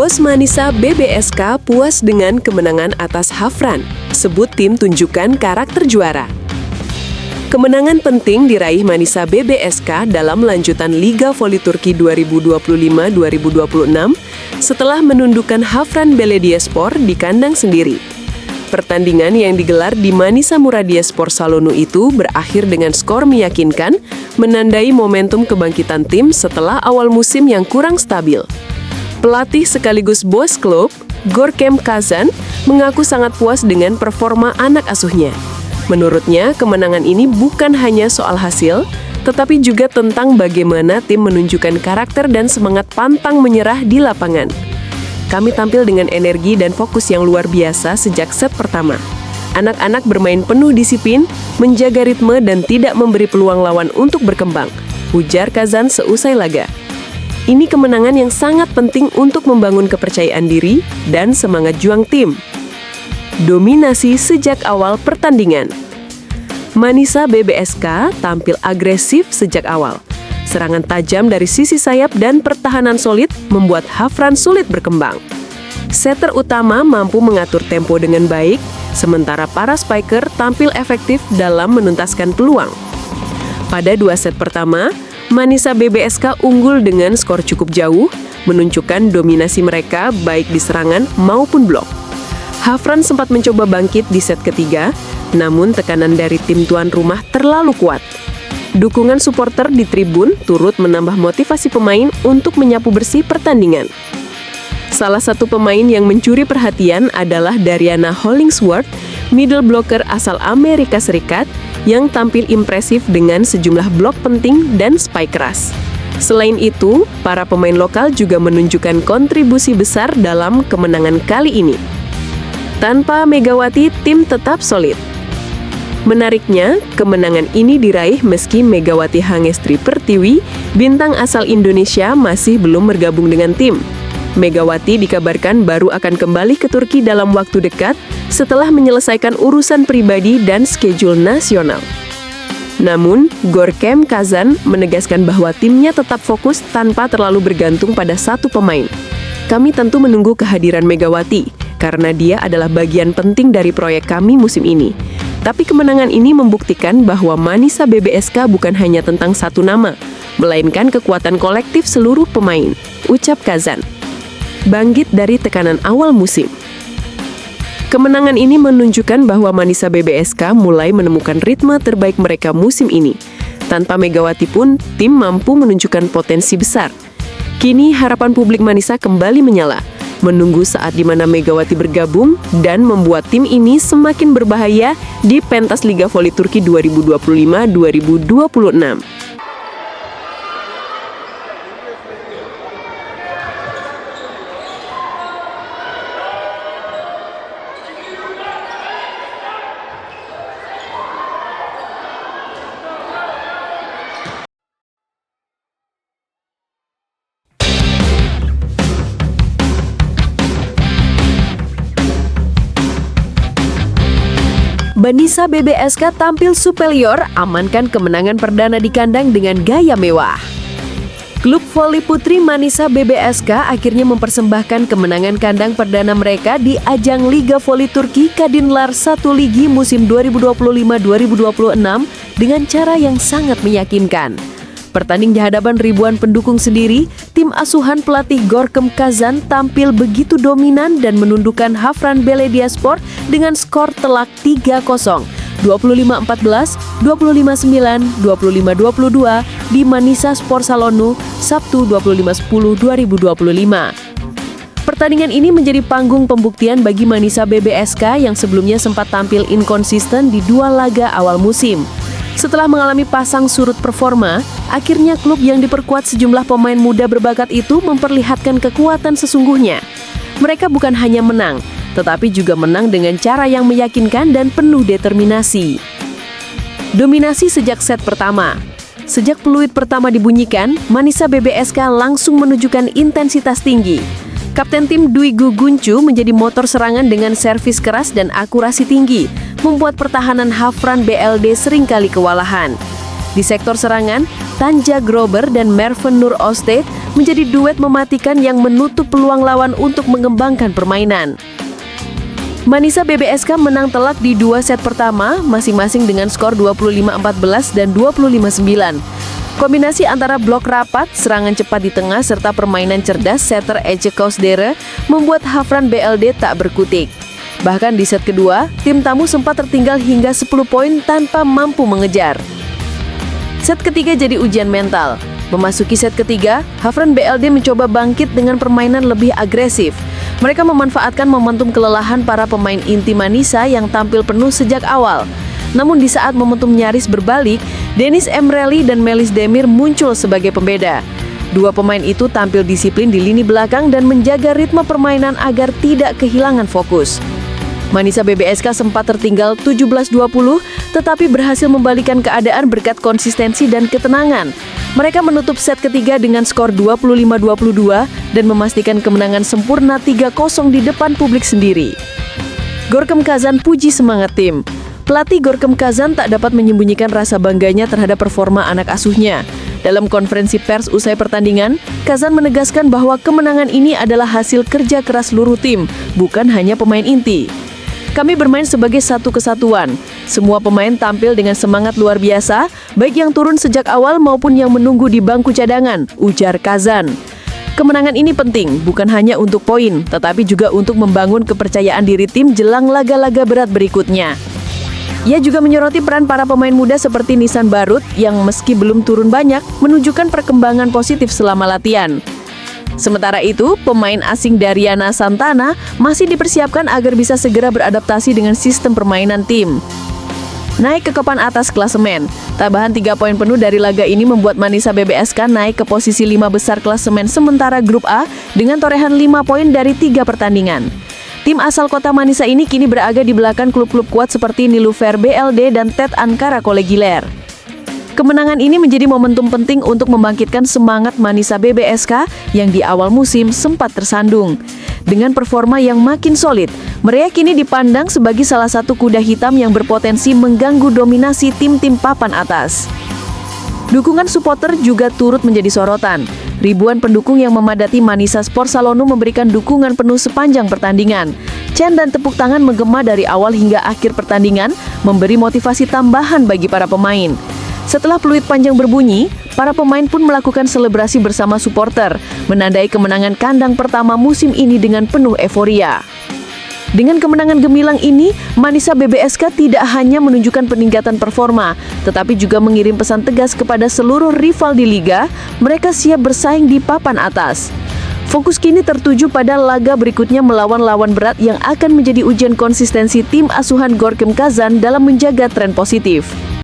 Bos Manisa BBSK puas dengan kemenangan atas Hafran. Sebut tim tunjukkan karakter juara. Kemenangan penting diraih Manisa BBSK dalam lanjutan Liga Voli Turki 2025-2026 setelah menundukkan Hafran Belediyespor di kandang sendiri. Pertandingan yang digelar di Manisa Muradiyespor Salonu itu berakhir dengan skor meyakinkan, menandai momentum kebangkitan tim setelah awal musim yang kurang stabil. Pelatih sekaligus bos klub, Görkem Kazan, mengaku sangat puas dengan performa anak asuhnya. Menurutnya, kemenangan ini bukan hanya soal hasil, tetapi juga tentang bagaimana tim menunjukkan karakter dan semangat pantang menyerah di lapangan. Kami tampil dengan energi dan fokus yang luar biasa sejak set pertama. Anak-anak bermain penuh disiplin, menjaga ritme dan tidak memberi peluang lawan untuk berkembang, ujar Kazan seusai laga. Ini kemenangan yang sangat penting untuk membangun kepercayaan diri dan semangat juang tim. Dominasi sejak awal pertandingan. Manisa BBSK tampil agresif sejak awal. Serangan tajam dari sisi sayap dan pertahanan solid membuat Hafran sulit berkembang. Setter utama mampu mengatur tempo dengan baik, sementara para spiker tampil efektif dalam menuntaskan peluang. Pada 2 set pertama, Manisa BBSK unggul dengan skor cukup jauh, menunjukkan dominasi mereka baik di serangan maupun blok. Hafran sempat mencoba bangkit di set ketiga, namun tekanan dari tim tuan rumah terlalu kuat. Dukungan supporter di tribun turut menambah motivasi pemain untuk menyapu bersih pertandingan. Salah satu pemain yang mencuri perhatian adalah Dariana Hollingsworth, middle blocker asal Amerika Serikat, yang tampil impresif dengan sejumlah blok penting dan spike keras. Selain itu, para pemain lokal juga menunjukkan kontribusi besar dalam kemenangan kali ini. Tanpa Megawati, tim tetap solid. Menariknya, kemenangan ini diraih meski Megawati Hangestri Pertiwi, bintang asal Indonesia, masih belum bergabung dengan tim. Megawati dikabarkan baru akan kembali ke Turki dalam waktu dekat setelah menyelesaikan urusan pribadi dan schedule nasional. Namun, Görkem Kazan menegaskan bahwa timnya tetap fokus tanpa terlalu bergantung pada satu pemain. Kami tentu menunggu kehadiran Megawati, karena dia adalah bagian penting dari proyek kami musim ini. Tapi kemenangan ini membuktikan bahwa Manisa BBSK bukan hanya tentang satu nama, melainkan kekuatan kolektif seluruh pemain, ucap Kazan. Bangkit dari tekanan awal musim. Kemenangan ini menunjukkan bahwa Manisa BBSK mulai menemukan ritme terbaik mereka musim ini. Tanpa Megawati pun, tim mampu menunjukkan potensi besar. Kini harapan publik Manisa kembali menyala, menunggu saat di mana Megawati bergabung dan membuat tim ini semakin berbahaya di pentas Liga Voli Turki 2025-2026. Manisa BBSK tampil superior, amankan kemenangan perdana di kandang dengan gaya mewah. Klub voli putri Manisa BBSK akhirnya mempersembahkan kemenangan kandang perdana mereka di ajang Liga Voli Turki Kadınlar 1 Ligi musim 2025-2026 dengan cara yang sangat meyakinkan. Bertanding di hadapan ribuan pendukung sendiri, tim asuhan pelatih Görkem Kazan tampil begitu dominan dan menundukkan Hafran Belediyespor dengan skor telak 3-0, 25-14, 25-9, 25-22 di Manisa Sport Salonu, Sabtu 25/10/2025. Pertandingan ini menjadi panggung pembuktian bagi Manisa BBSK yang sebelumnya sempat tampil inkonsisten di 2 laga awal musim. Setelah mengalami pasang surut performa, akhirnya klub yang diperkuat sejumlah pemain muda berbakat itu memperlihatkan kekuatan sesungguhnya. Mereka bukan hanya menang, tetapi juga menang dengan cara yang meyakinkan dan penuh determinasi. Dominasi sejak set pertama. Sejak peluit pertama dibunyikan, Manisa BBSK langsung menunjukkan intensitas tinggi. Kapten tim Dwi Guguncu menjadi motor serangan dengan servis keras dan akurasi tinggi, membuat pertahanan Hafran BLD seringkali kewalahan. Di sektor serangan, Tanja Grober dan Merven Nur Osted menjadi duet mematikan yang menutup peluang lawan untuk mengembangkan permainan. Manisa BBSK menang telak di 2 set pertama, masing-masing dengan skor 25-14 dan 25-9. Kombinasi antara blok rapat, serangan cepat di tengah, serta permainan cerdas setter Ece Kousdere membuat Hafran BLD tak berkutik. Bahkan di set kedua, tim tamu sempat tertinggal hingga 10 poin tanpa mampu mengejar. Set ketiga jadi ujian mental. Memasuki set ketiga, Hafran BLD mencoba bangkit dengan permainan lebih agresif. Mereka memanfaatkan momentum kelelahan para pemain inti Manisa yang tampil penuh sejak awal. Namun di saat momentum nyaris berbalik, Dennis Emreli dan Melis Demir muncul sebagai pembeda. Dua pemain itu tampil disiplin di lini belakang dan menjaga ritme permainan agar tidak kehilangan fokus. Manisa BBSK sempat tertinggal 17-20, tetapi berhasil membalikan keadaan berkat konsistensi dan ketenangan. Mereka menutup set ketiga dengan skor 25-22 dan memastikan kemenangan sempurna 3-0 di depan publik sendiri. Gorkem Kazan puji semangat tim. Pelatih Gorkem Kazan tak dapat menyembunyikan rasa bangganya terhadap performa anak asuhnya. Dalam konferensi pers usai pertandingan, Kazan menegaskan bahwa kemenangan ini adalah hasil kerja keras seluruh tim, bukan hanya pemain inti. Kami bermain sebagai satu kesatuan. Semua pemain tampil dengan semangat luar biasa, baik yang turun sejak awal maupun yang menunggu di bangku cadangan, ujar Kazan. Kemenangan ini penting, bukan hanya untuk poin, tetapi juga untuk membangun kepercayaan diri tim jelang laga-laga berat berikutnya. Ia juga menyoroti peran para pemain muda seperti Nisan Barut yang meski belum turun banyak, menunjukkan perkembangan positif selama latihan. Sementara itu, pemain asing Dariana Santana masih dipersiapkan agar bisa segera beradaptasi dengan sistem permainan tim. Naik ke papan atas klasemen, tambahan 3 poin penuh dari laga ini membuat Manisa BBSK naik ke posisi 5 besar klasemen sementara grup A dengan torehan 5 poin dari 3 pertandingan. Tim asal kota Manisa ini kini berada di belakang klub-klub kuat seperti Nilufer BLD dan TED Ankara Collegiale. Kemenangan ini menjadi momentum penting untuk membangkitkan semangat Manisa BBSK yang di awal musim sempat tersandung. Dengan performa yang makin solid, mereka kini dipandang sebagai salah satu kuda hitam yang berpotensi mengganggu dominasi tim-tim papan atas. Dukungan supporter juga turut menjadi sorotan. Ribuan pendukung yang memadati Manisa Sport Salonu memberikan dukungan penuh sepanjang pertandingan. Chant dan tepuk tangan menggema dari awal hingga akhir pertandingan, memberi motivasi tambahan bagi para pemain. Setelah peluit panjang berbunyi, para pemain pun melakukan selebrasi bersama supporter, menandai kemenangan kandang pertama musim ini dengan penuh euforia. Dengan kemenangan gemilang ini, Manisa BBSK tidak hanya menunjukkan peningkatan performa, tetapi juga mengirim pesan tegas kepada seluruh rival di liga, mereka siap bersaing di papan atas. Fokus kini tertuju pada laga berikutnya melawan lawan berat yang akan menjadi ujian konsistensi tim asuhan Gorkem Kazan dalam menjaga tren positif.